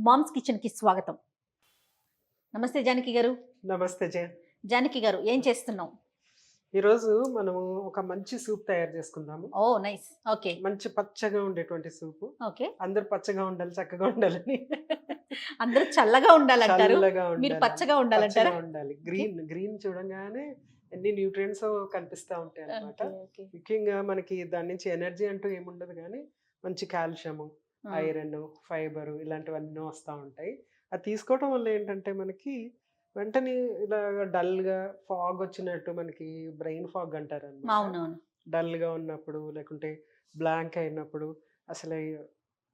Moms kitchen కి స్వాగతం. నమస్తే జానకి గారు. నమస్తే జయ. జానకి గారు ఏం చేస్తున్నాం? ఈరోజు మనము ఒక మంచి సూప్ తయారు చేసుకుందాము. ఓ నైస్. ఓకే. మంచి పచ్చగా ఉండేటువంటి సూపు. ఓకే. అందరు పచ్చగా ఉండాలి, చక్కగా ఉండాలని. అందరూ చల్లగా ఉండాలంటారు, చల్లగా మీరు ఉండాలి, పచ్చగా ఉండాలంటారా? పచ్చగా ఉండాలి. గ్రీన్ చూడంగానే ఎన్ని న్యూట్రియంట్స్ కనిపిస్తా ఉంటాయి అన్నమాట. ఓకే. ముఖ్యంగా మనకి దాని నుంచి ఎనర్జీ అంటూ ఏముండదు, కానీ మంచి కాల్షియము, ఐరన్, ఫైబర్ ఇలాంటివన్నీ వస్తూ ఉంటాయి. అది తీసుకోవడం వల్ల ఏంటంటే మనకి వెంటనే ఇలా డల్గా ఫాగ్ వచ్చినట్టు, మనకి బ్రెయిన్ ఫాగ్ అంటారు అన్నమాట. అవునవును. డల్గా ఉన్నప్పుడు లేకుంటే బ్లాంక్ అయినప్పుడు అసలు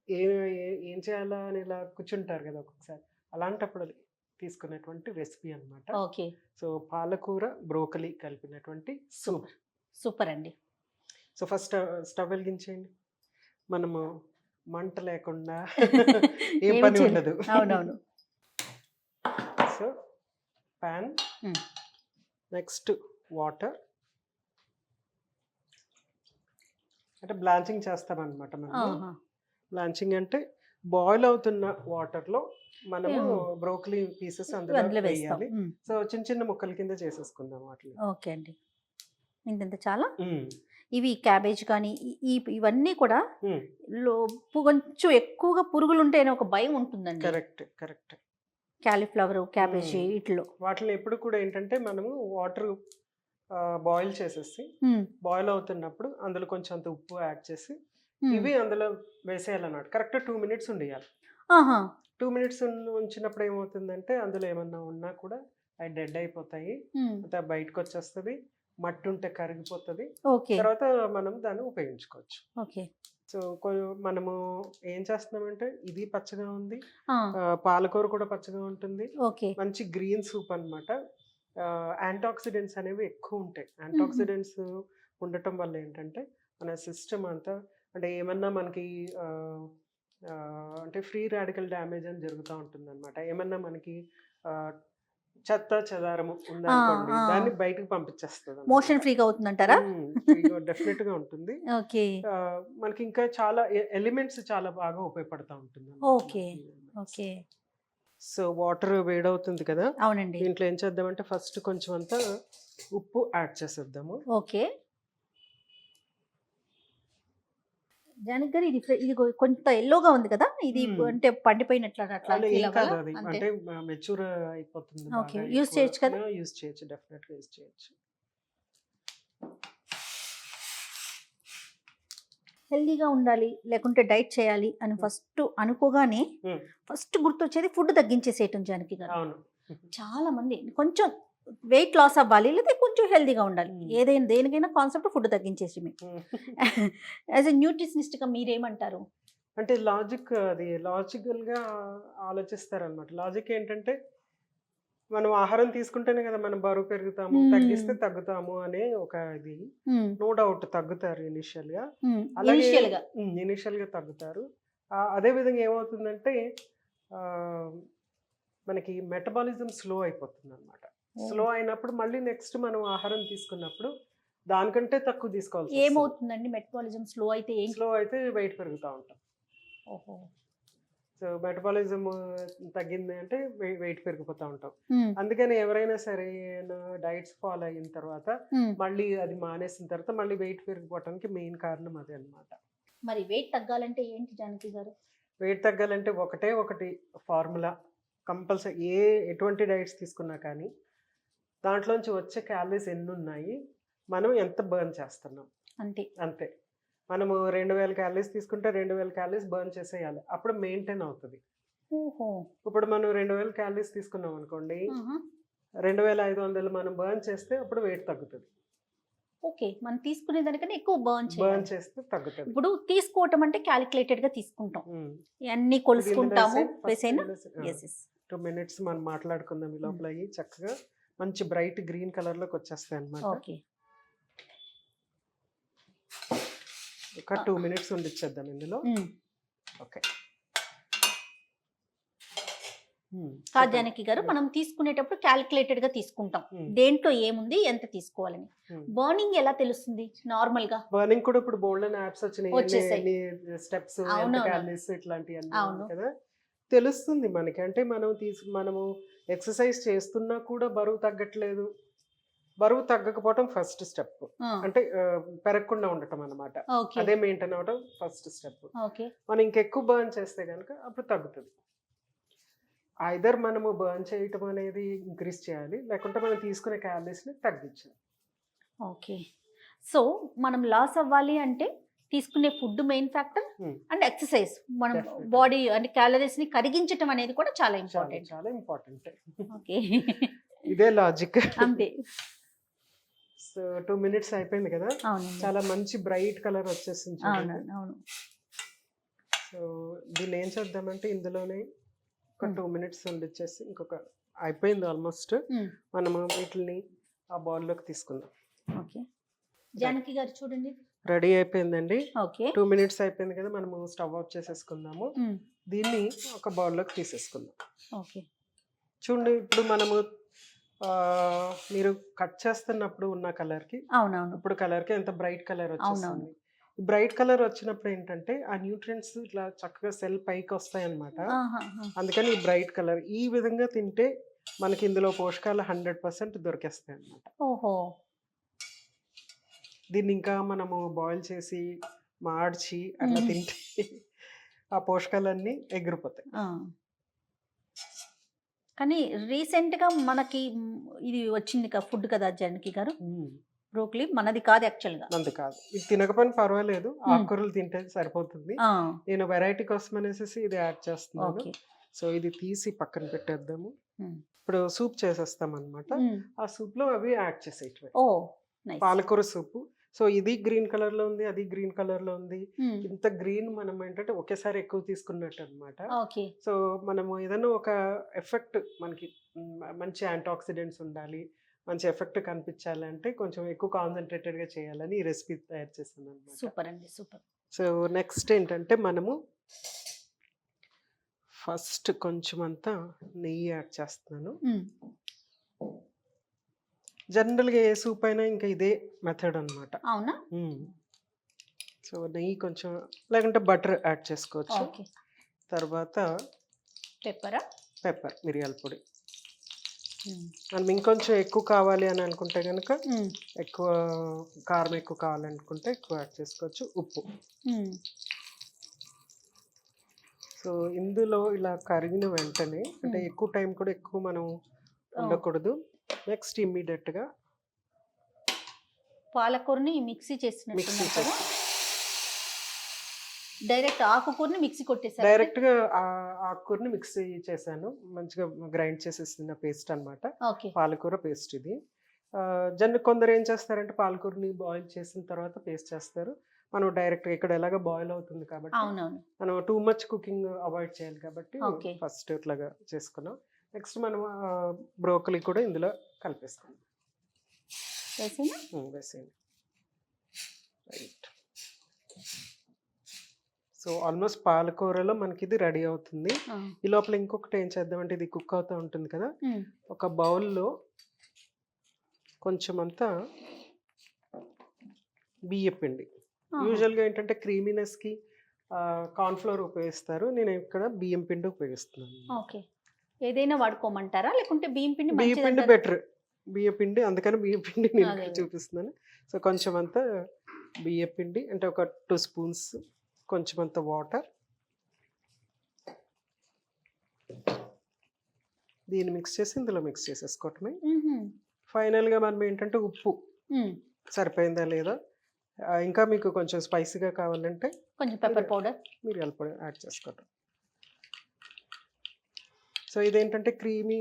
ఏం చేయాలా అని ఇలా కూర్చుంటారు కదా ఒక్కొక్కసారి, అలాంటప్పుడు తీసుకునేటువంటి రెసిపీ అన్నమాట. ఓకే. సో పాలకూర బ్రోకలీ కలిపినటువంటి సూప్. సూపర్ అండి. సో ఫస్ట్ స్టవ్ వెలిగించేయండి. మనము మంట లేకుండా ఏం పని ఉండదు. అవునవును. సో ప్యాన్, నెక్స్ట్ వాటర్, అంటే బ్లాంచింగ్ చేస్తామన్నమాట మనం. బ్లాంచింగ్ అంటే బాయిల్ అవుతున్న వాటర్లో మనము బ్రోకలీ పీసెస్ అందులో వేయాలి. సో చిన్న చిన్న ముక్కల కింద చేసేసుకుందాం వాటిని. ఓకే అండి. ఇంత చాలా ఇవి క్యాబేజ్ కానీ ఇవన్నీ కూడా కొంచెం ఎక్కువగా పురుగులు ఉంటాయని ఒక భయం ఉంటుందండి. Correct correct. క్యాలీఫ్లవర్, క్యాబేజీ ఇట్లో వాటిని ఎప్పుడు కూడా ఏంటంటే మనము వాటర్ బాయిల్ చేసేసి బాయిల్ అవుతున్నప్పుడు అందులో కొంచెం అంత ఉప్పు యాడ్ చేసి ఇవి అందులో వేసేయాలన్నమాట. కరెక్ట్ 2 minutes ఉండేయాలి. 2 minutes ఉంచినప్పుడు ఏమవుతుందంటే అందులో ఏమన్నా ఉన్నా కూడా అవి డెడ్ అయిపోతాయి, బయటకు వచ్చేస్తుంది, మట్టి ఉంటే కరిగిపోతుంది, తర్వాత మనం దాన్ని ఉపయోగించుకోవచ్చు. ఓకే. సో మనము ఏం చేస్తున్నామంటే ఇది పచ్చగా ఉంది, పాలకూర కూడా పచ్చగా ఉంటుంది, మంచి గ్రీన్ సూప్ అన్నమాట. యాంటాక్సిడెంట్స్ అనేవి ఎక్కువ ఉంటాయి. యాంటాక్సిడెంట్స్ ఉండటం వల్ల ఏంటంటే మన సిస్టమ్ అంతా, అంటే ఏమన్నా మనకి అంటే ఫ్రీ రాడికల్ డ్యామేజ్ అని జరుగుతూ ఉంటుంది అనమాట. ఏమన్నా మనకి చెత్త చెదారము ఉందనుకోండి, దాన్ని బయటకు పంపించేస్తుంది. మోషన్ ఫ్రీగా అవుతుందంటారా? డెఫినెట్ గా ఉంటుంది. ఓకే. మనకి ఇంకా చాలా ఎలిమెంట్స్ చాలా బాగా ఉపయోగపడతా ఉంటుంది. Okay okay. సో వాటర్ వేడవుతుంది కదా. అవునండి. దీంట్లో ఏం చేద్దామంటే ఫస్ట్ కొంచెం అంతా ఉప్పు యాడ్ చేసేద్దాము. ఓకే. జానకి గారు ఇది కొంత ఎల్లోగా ఉంది కదా, ఇది అంటే పండిపోయినట్లు అంటే మెచ్యూర్ అయిపోతుంది. ఓకే. యూస్ చేయొచ్చు కదా? యూస్ చేయొచ్చు, డెఫినెట్ గా యూస్ చేయొచ్చు. హెల్దీగా ఉండాలి లేకుంటే డైట్ చేయాలి అని ఫస్ట్ అనుకోగానే ఫస్ట్ గుర్తొచ్చేది ఫుడ్ తగ్గించేసేయటం జానకి గారు. చాలా మంది కొంచెం వెయిట్ లాస్ అవ్వాలి లేదా కొంచెం హెల్దీగా ఉండాలి, ఏదైనా దేనికైనా కాన్సెప్ట్ ఫుడ్ తగ్గించేసి. యాజ్ ఎ న్యూట్రిషనిస్ట్గా మీరేమంటారు? అంటే లాజికల్ గా ఆలోచిస్తారనమాట. లాజిక్ ఏంటంటే మనం ఆహారం తీసుకుంటేనే కదా మనం బరువు పెరుగుతాము, తగ్గిస్తే తగ్గుతాము అనే ఒక ఇది. నో డౌట్ తగ్గుతారు ఇనిషియల్ గా, ఇనిషియల్ గా తగ్గుతారు. అదే విధంగా ఏమవుతుందంటే మనకి మెటబాలిజం స్లో అయిపోతుంది అనమాట. స్లో అయినప్పుడు మళ్ళీ నెక్స్ట్ మనం ఆహారం తీసుకున్నప్పుడు దానికంటే తక్కువ తీసుకోవాలి. ఏమవుతుందండి మెటబాలిజం స్లో అయితే? స్లో అయితే వెయిట్ పెరుగుతూ ఉంటాం. సో మెటబాలిజం తగ్గింది అంటే వెయిట్ పెరిగిపోతూ ఉంటాం. అందుకని ఎవరైనా సరే డైట్స్ ఫాలో అయిన తర్వాత మళ్ళీ అది మానేసిన తర్వాత మళ్ళీ వెయిట్ పెరిగిపోవటానికి మెయిన్ కారణం అదే అన్నమాట. మరి వెయిట్ తగ్గాలంటే ఏంటి జానకి గారు? వెయిట్ తగ్గాలంటే ఒకటి ఫార్ములా కంపల్సరీ. ఎటువంటి డైట్స్ తీసుకున్నా కానీ దాంట్లోంచి వచ్చే క్యాలరీస్ ఎన్ని ఉన్నాయి, మనం ఎంత బర్న్ చేస్తున్నాం అంతే. మనము 2000 క్యాలరీస్ తీసుకుంటే 2000 క్యాలరీస్ బర్న్ చేసేయాలి, అప్పుడు మెయింటైన్ అవుతుంది. ఇప్పుడు మనం 2000 క్యాలరీస్ తీసుకున్నాం అనుకోండి, 2500 మనం బర్న్ చేస్తే అప్పుడు వెయిట్ తగ్గుతుంది. ఓకే. మనం తీసుకునే దానికన్నా ఎక్కువ బర్న్ చేస్తే తగ్గుతుంది. ఇప్పుడు తీసుకోవటం అంటే క్యాలిక్యులేటెడ్ గా తీసుకుంటాం, అన్ని కొలుసుకుంటాము. 2 minutes మనం మాట్లాడుకుందాం. ఈ లోపల చక్కగా మంచి బ్రైట్ గ్రీన్ కలర్ లోకి వచ్చేస్తాయి అన్నమాట. ఒక 2 minutes ఉండిచ్చేద్దాం ఇందులో. ఓకే. జానకి గారు, మనం తీసుకునేటప్పుడు క్యాలిక్యులేటెడ్ గా తీసుకుంటాం, దేంట్లో ఏముంది ఎంత తీసుకోవాలని. బర్నింగ్ ఎలా తెలుస్తుంది? నార్మల్ గా బర్నింగ్ కూడా ఇప్పుడు బోల్డ్ యాప్స్ వచ్చినాయి, స్టెప్స్, క్యాలరీస్ ఇట్లాంటివన్నీ కదా. తెలుస్తుంది మనకి. అంటే మనము ఎక్సర్సైజ్ చేస్తున్నా కూడా బరువు తగ్గట్లేదు. బరువు తగ్గకపోవటం ఫస్ట్ స్టెప్. ఆ! అంటే పెరగకుండా ఉండటం అన్నమాట. ఓకే. అదే మెయింటైన్ అవ్వడం ఫస్ట్ స్టెప్. ఓకే. మనం ఇంకెక్కువ బర్న్ చేస్తే గనుక అప్పుడు తగ్గుతది. ఐదర్ మనము బర్న్ చేయటం అనేది ఇంక్రీజ్ చేయాలి. లేకుంటే మనం తీసుకునే క్యాలరీస్‌ని తగ్గించాలి. ఓకే. సో, మనం లాస్ అవ్వాలి అంటే తీసుకునే ఫుడ్ మెయిన్ ఫ్యాక్టర్ హ్మ్. And exercise. మనం డెఫినెట్‌లీ. బాడీ అంటే క్యాలరీస్‌ని కరిగించటం అనేది కూడా చాలా చాలా ఇంపార్టెంట్. చాలా ఇంపార్టెంట్. ఓకే. ఇదే లాజిక్. అంతే. సో 2 మినిట్స్ అయిపోయింది కదా! అవునండి. చాలా మంచి బ్రైట్ కలర్ వచ్చేసింది చూడండి. అవునండి. అవును. సో దీన్ని ఏం చేద్దామంటే ఇందులోనే ఒక 2 మినిట్స్ ఉండిచ్చేసి అయిపోయింది ఆల్మోస్ట్. హ్మ్. మనము వీటిని ఆ బౌల్‌లోకి తీసుకుందాం. ఓకే. జానకి గారు చూడండి. రెడీ అయిపోయిందండి. ఓకే. 2 మినిట్స్ అయిపోయింది కదా! మనము స్టవ్ ఆఫ్ చేసేసుకుందాము. హ్మ్. దీన్ని ఒక బౌల్‌లోకి తీసేసుకుందాం. ఓకే. చూడండి ఇప్పుడు మనము మీరు కట్ చేస్తున్నప్పుడు ఉన్న కలర్‌కి, అవునవును. ఇప్పుడు కలర్‌కి ఎంత బ్రైట్ కలర్ వచ్చేసింది. అవునవును. ఈ బ్రైట్ కలర్ వచ్చినప్పుడు ఏంటంటే, ఆ న్యూట్రియంట్స్ ఇట్లా చక్కగా సెల్ పైకొస్తాయన్నమాట. ఆహాహా! అందుకని ఈ బ్రైట్ కలర్. ఈ విధంగా తింటే మనకి ఇందులో పోషకాలు 100% దొరికేస్తాయన్నమాట. ఓహో! దీన్ని ఇంకా మనము బాయిల్ చేసి, మార్చి అట్లా హుహు. తింటే ఆ పోషకాలన్నీ ఎగిరిపోతాయి. ఆ! కానీ రీసెంట్‌గా మనకి ఇది వచ్చింది ఫుడ్ కదా జానకి గారు. హ్మ్. బ్రోకలీ మనది కాదు యాక్చువల్‌గా. మంది కాదు. ఇది తినకపోయినా పర్వాలేదు. హ్మ్. ఆకుకూరలు తింటే సరిపోతుంది. ఆ! నేను వెరైటీ కోసం అనేసేసి ఇది యాడ్ చేస్తున్నాను. ఓకే. సో, ఇది తీసి పక్కన పెట్టేద్దాము. హ్మ్. ఇప్పుడు సూప్ చేసేస్తామనమాట. హ్మ్. ఆ సూప్‌లో అవి యాడ్ చేసేయటమే. ఓహ్! నైస్. పాలకూర సూపు. సో, ఇది గ్రీన్ కలర్‌లో ఉంది. అది గ్రీన్ కలర్‌లో ఉంది. హ్మ్. ఇంత గ్రీన్ మనం ఏంటంటే ఒకేసారి ఎక్కువ తీసుకున్నట్టనమాట. ఓకే. సో, మనము ఏదన్నా ఒక ఎఫెక్ట్ మనకి మంచి యాంటీ ఆక్సిడెంట్స్ ఉండాలి. మంచి ఎఫెక్ట్ కనిపించాలంటే కొంచెం ఎక్కువ కాన్సంట్రేటెడ్‌గా చేయాలని ఈ రెసిపీ తయారు చేశాననమాట. సూపర్ అండి. సూపర్. సో, నెక్స్ట్ ఏంటంటే మనము ఫస్ట్ కొంచెమంతా నెయ్యి యాడ్ చేస్తున్నాను. హ్మ్. జనరల్‌గా ఏ సూప్ అయినా ఇంకా ఇదే మెథడ్ అనమాట. అవునా? హ్మ్. సో, నెయ్యి కొంచెం లేకుంటే బటర్ యాడ్ చేసుకోవచ్చు. ఓకే. తర్వాత పెప్పరా? పెప్పర్, మిరియాల పొడి. హ్మ్. మనం ఇంకొంచెం ఎక్కువ కావాలి అని అనుకుంటే గనుక హ్మ్. ఎక్కువ కారం ఎక్కువ కావాలనుకుంటే ఎక్కువ యాడ్ చేసుకోవచ్చు. ఉప్పు. హ్మ్. సో, ఇందులో ఇలా కరిగిన వెంటనే అంటే హ్మ్. ఎక్కువ టైం కూడా ఎక్కువ మనం ఓహ్! ఉండకూడదు. నెక్స్ట్ ఇమ్మీడియేట్‌గా పాలకూరని మిక్సీ మిక్సీ చేసినట్టున్నారు కదా! చేసి డైరెక్ట్ ఆకుకూరని మిక్సీ కొట్టేసారా? డైరెక్ట్‌గా ఆకుకూరని మిక్సీ చేశాను. మంచిగా గ్రైండ్ చేసేసిన పేస్ట్ అనమాట. ఓకే. పాలకూర పేస్ట్ ఇది. కొందరు ఏం చేస్తారంటే పాలకూరని బాయిల్ చేసిన తర్వాత పేస్ట్ చేస్తారు. మనం డైరెక్ట్‌గా ఇక్కడ ఎలాగో బాయిల్ అవుతుంది కాబట్టి, అవునవును. మనం టూ మచ్ కుకింగ్ అవాయిడ్ చేయాలి కాబట్టి ఓకే. ఫస్ట్ ఇట్లాగా చేసుకున్నాం. నెక్స్ట్ మనం బ్రోకలీ కూడా ఇందులో కలిపేసుకుందాం. వేసేనా? వేసేయండి. రైట్. సో, ఆల్మోస్ట్ పాలకూరలో మనకిది రెడీ అవుతుంది. ఆ! ఈ లోపల ఇంకొకటి ఏం చేద్దామంటే ఇది కుక్ అవుతా ఉంటుంది కదా! హ్మ్. ఒక బౌల్‌లో కొంచెమంతా బియ్యపిండి. ఆహా! యూజువల్‌గా ఏంటంటే క్రీమీనెస్‌కి కార్న్ ఫ్లోర్ ఉపయోగిస్తారు. నేను ఇక్కడ బియ్యం పిండి ఉపయోగిస్తున్నాను. ఓకే. ఏదైనా వాడుకోమంటారా? లేకుంటే బియ్యం పిండి బియ్యం పిండి మంచిదంటారా? బెటర్. అందుకని బియ్యం పిండి నేను అదే. ఇక్కడ అదే. చూపిస్తున్నాను. సో, కొంచెమంతా బియ్యం పిండి అంటే ఒక 2 స్పూన్స్ కొంచెమంత వాటర్. దీన్ని మిక్స్ చేసి ఇందులో మిక్స్ చేసేసుకోవటమే. హుహు. ఫైనల్‌గా మనం ఏంటంటే ఉప్పు హ్మ్. సరిపోయిందా లేదా? ఇంకా మీకు కొంచెం స్పైసీగా కావాలంటే కొంచెం పెప్పర్ పౌడర్. మిరియాల పొడి యాడ్ చేసుకోవటం. సో, ఇదేంటంటే క్రీమీ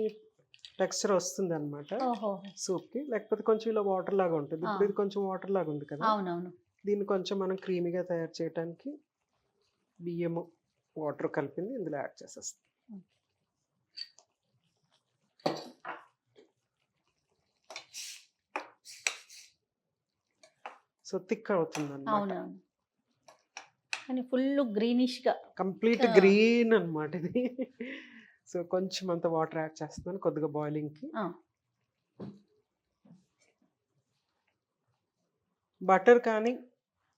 టెక్స్చర్ వస్తుందన్నమాట ఓహో! సూప్‌కి. లేకపోతే కొంచెం ఇలా వాటర్ లాగా ఉంటుంది. ఆ! ఇప్పుడు ఇది కొంచెం వాటర్ లాగా ఉంది కదా! అవునవును. దీన్ని కొంచెం మనం క్రీమీగా తయారు చేయడానికి బియ్యము, వాటర్ కలిపింది ఇందులో యాడ్ చేసేస్తాం. సో, థిక్ అవుతుందన్నమాట. అవునవును. కానీ ఫుల్లు గ్రీనిష్‌గా. కంప్లీట్ ఆ! గ్రీన్ అన్నమాట ఇది. సో, కొంచెం అంత వాటర్ యాడ్ చేస్తున్నాను కొద్దిగా బాయిలింగ్‌కి. ఆ! బటర్ కానీ,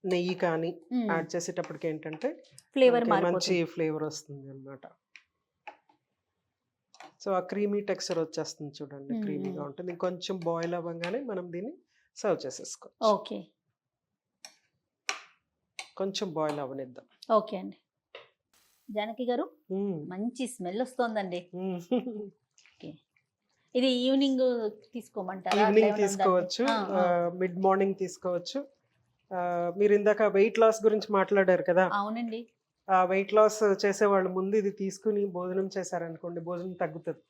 నెయ్యి కానీ హ్మ్. యాడ్ చేసేటప్పటికి ఏంటంటే ఫ్లేవర్ మనకి మంచి మారిపోతుంది. ఫ్లేవర్ వస్తుందన్నమాట. సో ఆ క్రీమీ టెక్స్చర్ వచ్చేస్తుంది చూడండి, క్రీమీగా ఉంటుంది. ఇంకొంచెం బాయిల్ అవ్వగానే మనం దీన్ని సర్వ్ చేసేసుకోవచ్చు. ఓకే. కొంచెం బాయిల్ అవ్వనిద్దాం. ఓకే అండి. జానకి గారు మంచి స్మెల్ వస్తోందండి. ఓకే. ఇది ఈవినింగ్ తీసుకోమంటారా? ఈవినింగ్ తీసుకోవచ్చు, మిడ్ మార్నింగ్ తీసుకోవచ్చు. మీరు ఇందాక వెయిట్ లాస్ గురించి మాట్లాడారు కదా. అవునండి. వెయిట్ లాస్ చేసే వాళ్ళు ముందు ఇది తీసుకుని భోజనం చేశారనుకోండి, భోజనం తగ్గుతుంది.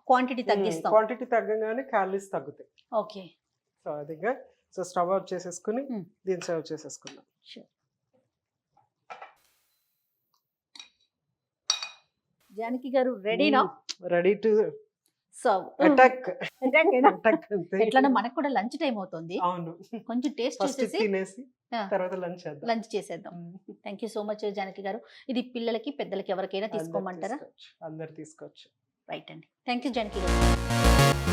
క్వాంటిటీ తగ్గిస్తాం. క్వాంటిటీ తగ్గగానే క్యాలరీస్ తగ్గుతాయి. ఓకే. సో అదిగా సో స్టవ్ ఆఫ్ చేసేసుకుని దీన్ని సర్వ్ చేసేసుకుందాం. జానకి గారు రెడీనా? Ready to serve. అటాక్. ఎట్లన్నా మనకు కూడా లంచ్ టైం అవుతుంది. అవును, కొంచెం టేస్ట్ చూసేసి తినేసి తర్వాత లంచ్ చేసేద్దాం. Thank you so much Janaki గారు. ఇది పిల్లలకి పెద్దలకి ఎవరికైనా తీసుకోమంటారా? అందరు తీసుకోవచ్చు. రైట్ అండి. థ్యాంక్ యూ జానకి గారు.